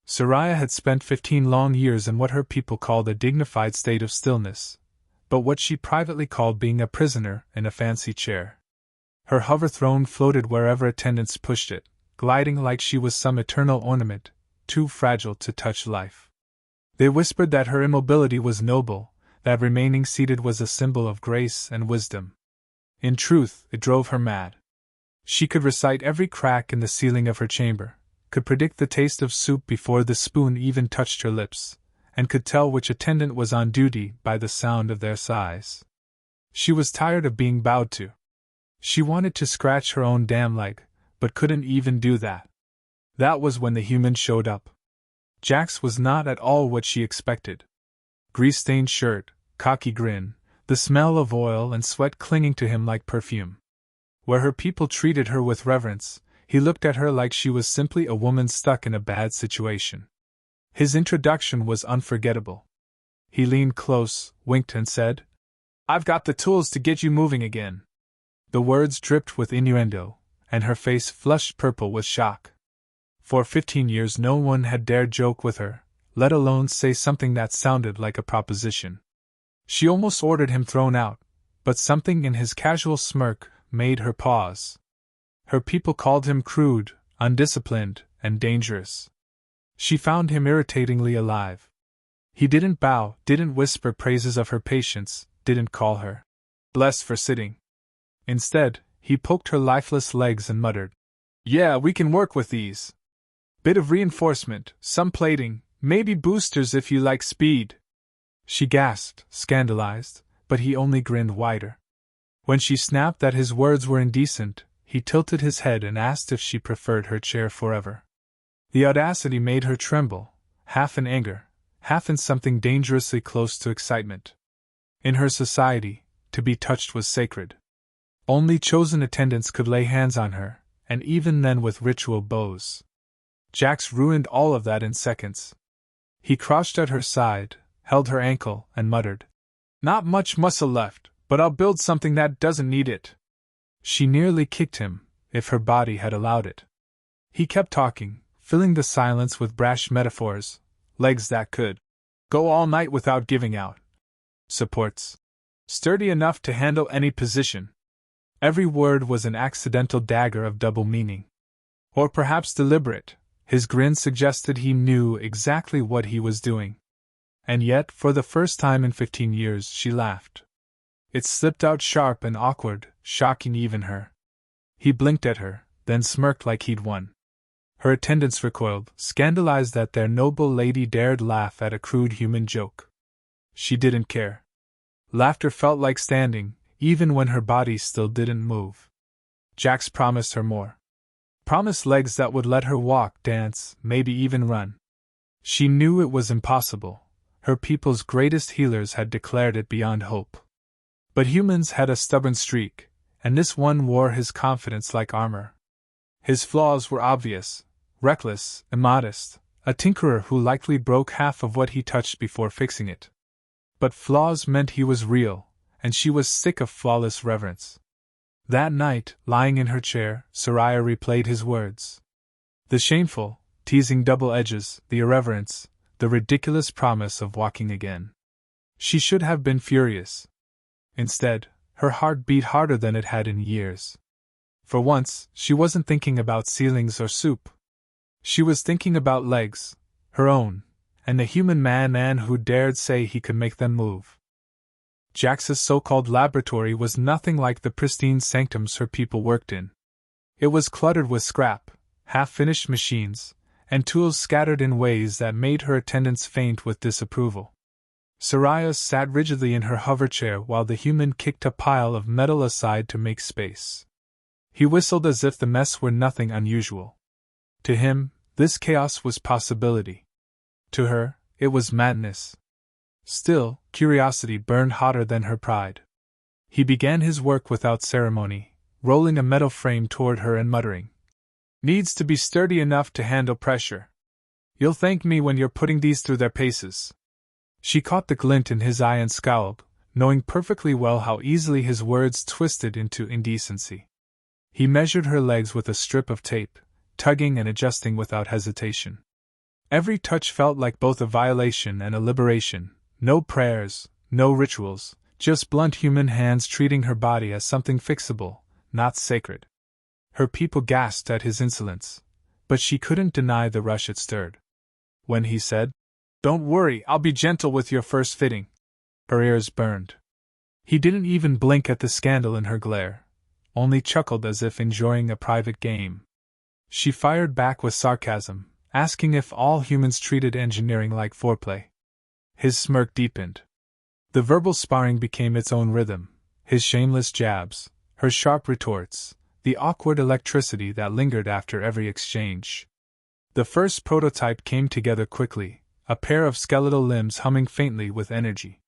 Soraya had spent 15 long years in what her people called a dignified state of stillness, but what she privately called being a prisoner in a fancy chair. Her hover throne floated wherever attendants pushed it, gliding like she was some eternal ornament, too fragile to touch life. They whispered that her immobility was noble, that remaining seated was a symbol of grace and wisdom. In truth, it drove her mad. She could recite every crack in the ceiling of her chamber, could predict the taste of soup before the spoon even touched her lips, and could tell which attendant was on duty by the sound of their sighs. She was tired of being bowed to. She wanted to scratch her own damn leg, but couldn't even do that. That was when the human showed up. Jax was not at all what she expected. Grease-stained shirt, cocky grin, the smell of oil and sweat clinging to him like perfume. Where her people treated her with reverence, he looked at her like she was simply a woman stuck in a bad situation. His introduction was unforgettable. He leaned close, winked and said, "I've got the tools to get you moving again." The words dripped with innuendo, and her face flushed purple with shock. For 15 years no one had dared joke with her, let alone say something that sounded like a proposition. She almost ordered him thrown out, but something in his casual smirk made her pause. Her people called him crude, undisciplined, and dangerous. She found him irritatingly alive. He didn't bow, didn't whisper praises of her patience, didn't call her blessed for sitting. Instead, he poked her lifeless legs and muttered, "Yeah, we can work with these. Bit of reinforcement, some plating, maybe boosters if you like speed." She gasped, scandalized, but he only grinned wider. When she snapped that his words were indecent, he tilted his head and asked if she preferred her chair forever. The audacity made her tremble, half in anger, half in something dangerously close to excitement. In her society, to be touched was sacred. Only chosen attendants could lay hands on her, and even then with ritual bows. Jax ruined all of that in seconds. He crouched at her side, held her ankle, and muttered, "Not much muscle left, but I'll build something that doesn't need it." She nearly kicked him, if her body had allowed it. He kept talking, filling the silence with brash metaphors, legs that could go all night without giving out. Supports. Sturdy enough to handle any position. Every word was an accidental dagger of double meaning. Or perhaps deliberate. His grin suggested he knew exactly what he was doing. And yet, for the first time in 15 years, she laughed. It slipped out sharp and awkward, shocking even her. He blinked at her, then smirked like he'd won. Her attendants recoiled, scandalized that their noble lady dared laugh at a crude human joke. She didn't care. Laughter felt like standing, even when her body still didn't move. Jax promised her more. Promised legs that would let her walk, dance, maybe even run. She knew it was impossible. Her people's greatest healers had declared it beyond hope. But humans had a stubborn streak, and this one wore his confidence like armor. His flaws were obvious, reckless, immodest, a tinkerer who likely broke half of what he touched before fixing it. But flaws meant he was real, and she was sick of flawless reverence. That night, lying in her chair, Soraya replayed his words. The shameful, teasing double edges, the irreverence, the ridiculous promise of walking again. She should have been furious. Instead, her heart beat harder than it had in years. For once, she wasn't thinking about ceilings or soup. She was thinking about legs, her own, and the human man who dared say he could make them move. Jax's so-called laboratory was nothing like the pristine sanctums her people worked in. It was cluttered with scrap, half-finished machines, and tools scattered in ways that made her attendants faint with disapproval. Soraya sat rigidly in her hover chair while the human kicked a pile of metal aside to make space. He whistled as if the mess were nothing unusual. To him, this chaos was possibility. To her, it was madness. Still, curiosity burned hotter than her pride. He began his work without ceremony, rolling a metal frame toward her and muttering, "Needs to be sturdy enough to handle pressure. You'll thank me when you're putting these through their paces." She caught the glint in his eye and scowled, knowing perfectly well how easily his words twisted into indecency. He measured her legs with a strip of tape, tugging and adjusting without hesitation. Every touch felt like both a violation and a liberation. No prayers, no rituals, just blunt human hands treating her body as something fixable, not sacred. Her people gasped at his insolence, but she couldn't deny the rush it stirred. When he said, "Don't worry, I'll be gentle with your first fitting," her ears burned. He didn't even blink at the scandal in her glare, only chuckled as if enjoying a private game. She fired back with sarcasm, asking if all humans treated engineering like foreplay. His smirk deepened. The verbal sparring became its own rhythm, his shameless jabs, her sharp retorts, the awkward electricity that lingered after every exchange. The first prototype came together quickly, a pair of skeletal limbs humming faintly with energy.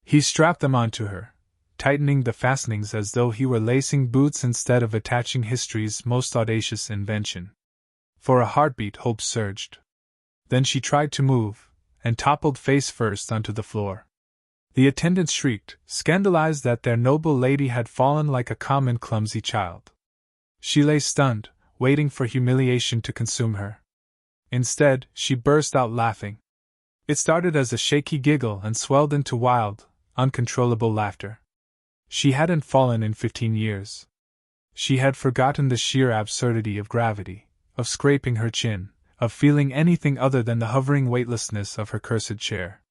He strapped them onto her, tightening the fastenings as though he were lacing boots instead of attaching history's most audacious invention. For a heartbeat, hope surged. Then she tried to move, and toppled face first onto the floor. The attendants shrieked, scandalized that their noble lady had fallen like a common clumsy child. She lay stunned, waiting for humiliation to consume her. Instead, she burst out laughing. It started as a shaky giggle and swelled into wild, uncontrollable laughter. She hadn't fallen in 15 years. She had forgotten the sheer absurdity of gravity, of scraping her chin, of feeling anything other than the hovering weightlessness of her cursed chair.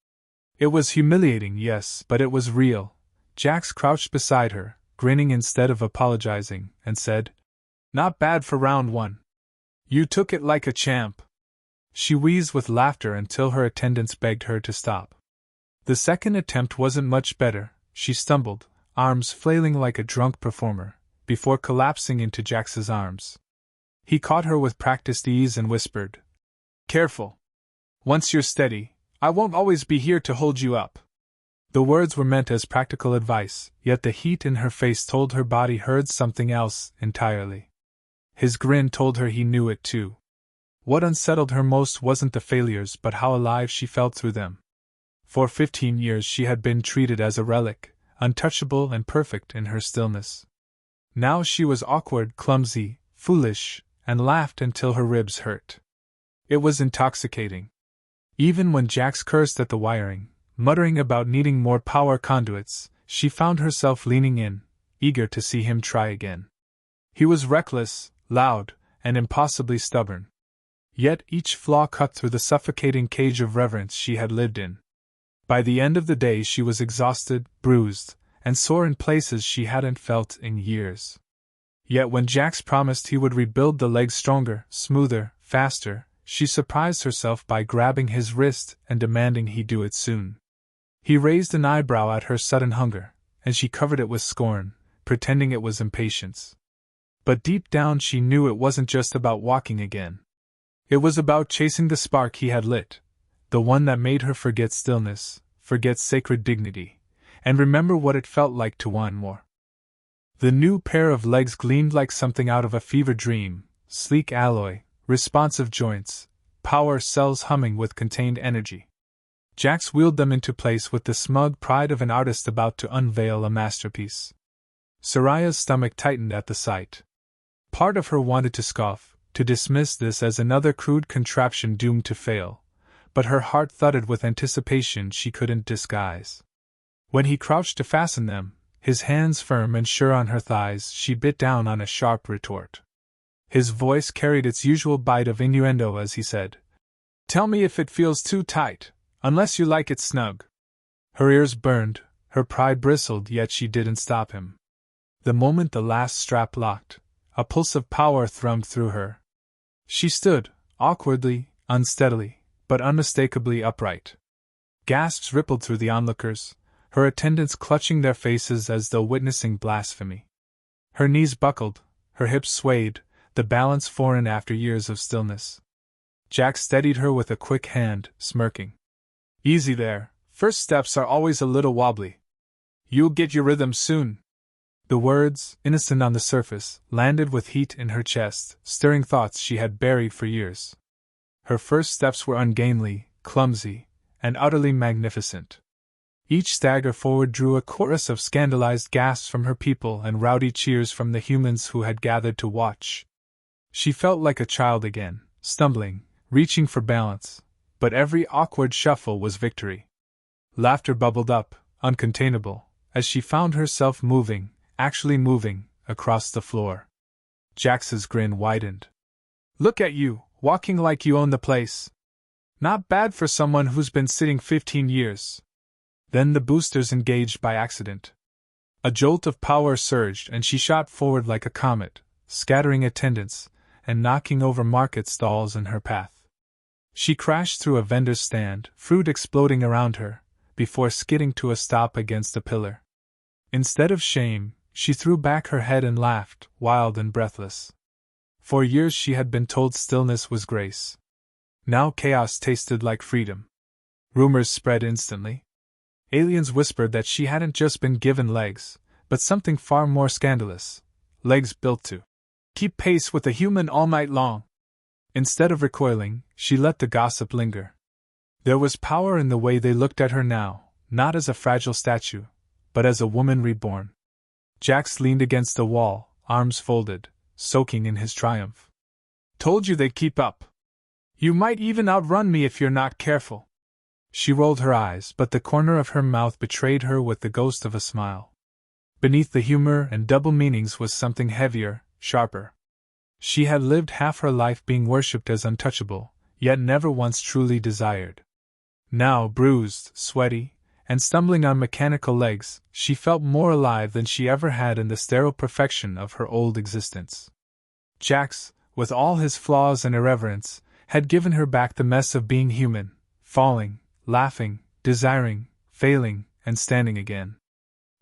It was humiliating, yes, but it was real. Jax crouched beside her, grinning instead of apologizing, and said, "Not bad for round one. You took it like a champ." She wheezed with laughter until her attendants begged her to stop. The second attempt wasn't much better. She stumbled, arms flailing like a drunk performer, before collapsing into Jax's arms. He caught her with practiced ease and whispered, "Careful. Once you're steady, I won't always be here to hold you up." The words were meant as practical advice, yet the heat in her face told her body heard something else entirely. His grin told her he knew it too. What unsettled her most wasn't the failures but how alive she felt through them. For 15 years she had been treated as a relic, untouchable and perfect in her stillness. Now she was awkward, clumsy, foolish, and laughed until her ribs hurt. It was intoxicating. Even when Jax cursed at the wiring, muttering about needing more power conduits, she found herself leaning in, eager to see him try again. He was reckless, loud, and impossibly stubborn. Yet each flaw cut through the suffocating cage of reverence she had lived in. By the end of the day she was exhausted, bruised, and sore in places she hadn't felt in years. Yet when Jax promised he would rebuild the legs stronger, smoother, faster, she surprised herself by grabbing his wrist and demanding he do it soon. He raised an eyebrow at her sudden hunger, and she covered it with scorn, pretending it was impatience. But deep down she knew it wasn't just about walking again. It was about chasing the spark he had lit, the one that made her forget stillness, forget sacred dignity, and remember what it felt like to want more. The new pair of legs gleamed like something out of a fever dream, sleek alloy, responsive joints, power cells humming with contained energy. Jax wheeled them into place with the smug pride of an artist about to unveil a masterpiece. Soraya's stomach tightened at the sight. Part of her wanted to scoff, to dismiss this as another crude contraption doomed to fail, but her heart thudded with anticipation she couldn't disguise. When he crouched to fasten them, his hands firm and sure on her thighs, she bit down on a sharp retort. His voice carried its usual bite of innuendo as he said, "Tell me if it feels too tight, unless you like it snug." Her ears burned, her pride bristled, yet she didn't stop him. The moment the last strap locked, a pulse of power thrummed through her. She stood, awkwardly, unsteadily, but unmistakably upright. Gasps rippled through the onlookers, her attendants clutching their faces as though witnessing blasphemy. Her knees buckled, her hips swayed, the balance foreign after years of stillness. Jack steadied her with a quick hand, smirking. "Easy there, first steps are always a little wobbly. You'll get your rhythm soon." The words, innocent on the surface, landed with heat in her chest, stirring thoughts she had buried for years. Her first steps were ungainly, clumsy, and utterly magnificent. Each stagger forward drew a chorus of scandalized gasps from her people and rowdy cheers from the humans who had gathered to watch. She felt like a child again, stumbling, reaching for balance, but every awkward shuffle was victory. Laughter bubbled up, uncontainable, as she found herself moving, actually moving, across the floor. Jax's grin widened. "Look at you, walking like you own the place. Not bad for someone who's been sitting 15 years. Then the boosters engaged by accident. A jolt of power surged and she shot forward like a comet, scattering attendants and knocking over market stalls in her path. She crashed through a vendor's stand, fruit exploding around her, before skidding to a stop against a pillar. Instead of shame, she threw back her head and laughed, wild and breathless. For years she had been told stillness was grace. Now chaos tasted like freedom. Rumors spread instantly. Aliens whispered that she hadn't just been given legs, but something far more scandalous. Legs built to keep pace with a human all night long. Instead of recoiling, she let the gossip linger. There was power in the way they looked at her now, not as a fragile statue, but as a woman reborn. Jax leaned against the wall, arms folded, soaking in his triumph. "Told you they'd keep up. You might even outrun me if you're not careful." She rolled her eyes, but the corner of her mouth betrayed her with the ghost of a smile. Beneath the humor and double meanings was something heavier, sharper. She had lived half her life being worshipped as untouchable, yet never once truly desired. Now, bruised, sweaty, and stumbling on mechanical legs, she felt more alive than she ever had in the sterile perfection of her old existence. Jax, with all his flaws and irreverence, had given her back the mess of being human, falling, laughing, desiring, failing, and standing again.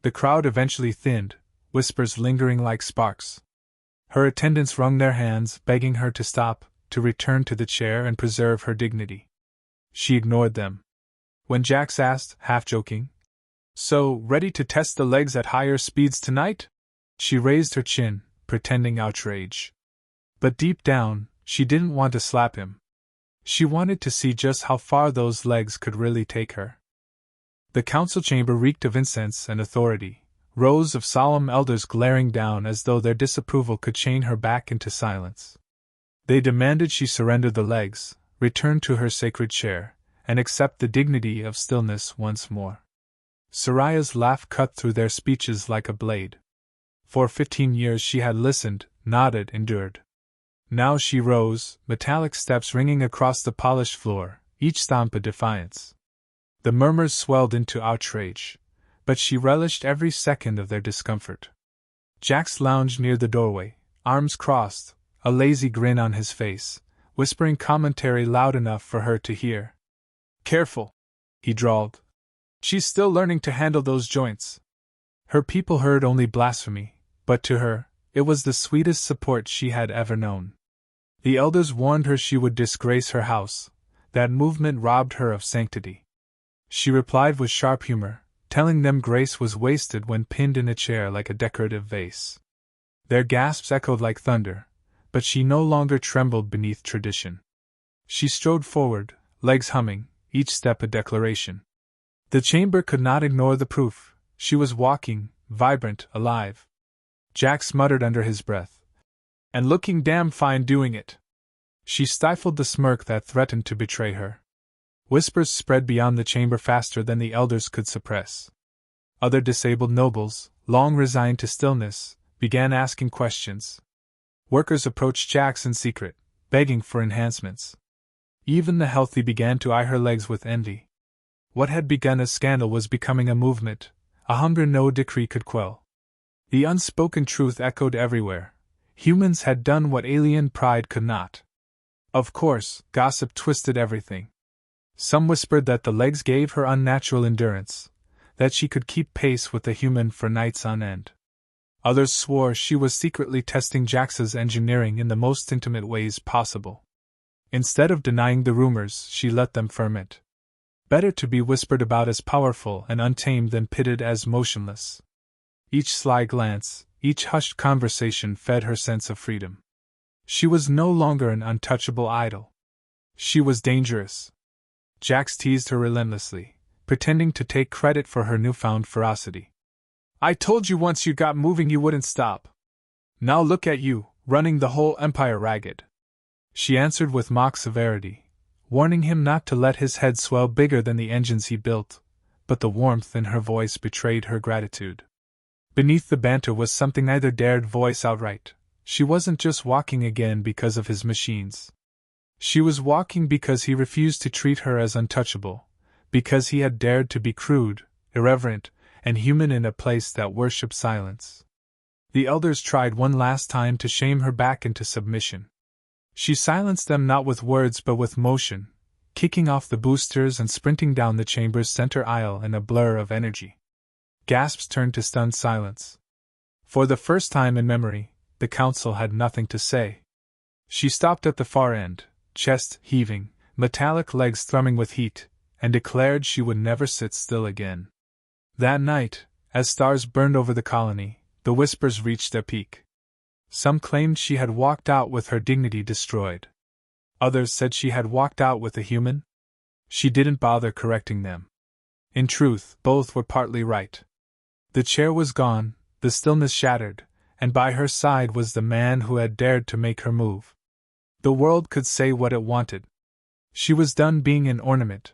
The crowd eventually thinned, whispers lingering like sparks. Her attendants wrung their hands, begging her to stop, to return to the chair and preserve her dignity. She ignored them. When Jax asked, half joking, "So, ready to test the legs at higher speeds tonight?" she raised her chin, pretending outrage. But deep down, she didn't want to slap him. She wanted to see just how far those legs could really take her. The council chamber reeked of incense and authority, rows of solemn elders glaring down as though their disapproval could chain her back into silence. They demanded she surrender the legs, return to her sacred chair, and accept the dignity of stillness once more. Soraya's laugh cut through their speeches like a blade. For 15 years she had listened, nodded, endured. Now she rose, metallic steps ringing across the polished floor, each stomp a defiance. The murmurs swelled into outrage, but she relished every second of their discomfort. Jax lounged near the doorway, arms crossed, a lazy grin on his face, whispering commentary loud enough for her to hear. "Careful," he drawled. "She's still learning to handle those joints." Her people heard only blasphemy, but to her, it was the sweetest support she had ever known. The elders warned her she would disgrace her house, that movement robbed her of sanctity. She replied with sharp humor, telling them grace was wasted when pinned in a chair like a decorative vase. Their gasps echoed like thunder, but she no longer trembled beneath tradition. She strode forward, legs humming, each step a declaration. The chamber could not ignore the proof. She was walking, vibrant, alive. Jax muttered under his breath, "And looking damn fine doing it." She stifled the smirk that threatened to betray her. Whispers spread beyond the chamber faster than the elders could suppress. Other disabled nobles, long resigned to stillness, began asking questions. Workers approached Jax in secret, begging for enhancements. Even the healthy began to eye her legs with envy. What had begun as scandal was becoming a movement, a hunger no decree could quell. The unspoken truth echoed everywhere. Humans had done what alien pride could not. Of course, gossip twisted everything. Some whispered that the legs gave her unnatural endurance, that she could keep pace with the human for nights on end. Others swore she was secretly testing Jax's engineering in the most intimate ways possible. Instead of denying the rumors, she let them ferment. Better to be whispered about as powerful and untamed than pitted as motionless. Each sly glance, each hushed conversation fed her sense of freedom. She was no longer an untouchable idol. She was dangerous. Jax teased her relentlessly, pretending to take credit for her newfound ferocity. "I told you once you got moving you wouldn't stop. Now look at you, running the whole empire ragged." She answered with mock severity, warning him not to let his head swell bigger than the engines he built, but the warmth in her voice betrayed her gratitude. Beneath the banter was something neither dared voice outright. She wasn't just walking again because of his machines. She was walking because he refused to treat her as untouchable, because he had dared to be crude, irreverent, and human in a place that worshipped silence. The elders tried one last time to shame her back into submission. She silenced them not with words but with motion, kicking off the boosters and sprinting down the chamber's center aisle in a blur of energy. Gasps turned to stunned silence. For the first time in memory, the council had nothing to say. She stopped at the far end, chest heaving, metallic legs thrumming with heat, and declared she would never sit still again. That night, as stars burned over the colony, the whispers reached their peak. Some claimed she had walked out with her dignity destroyed. Others said she had walked out with a human. She didn't bother correcting them. In truth, both were partly right. The chair was gone, the stillness shattered, and by her side was the man who had dared to make her move. The world could say what it wanted. She was done being an ornament.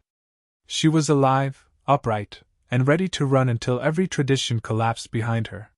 She was alive, upright, and ready to run until every tradition collapsed behind her.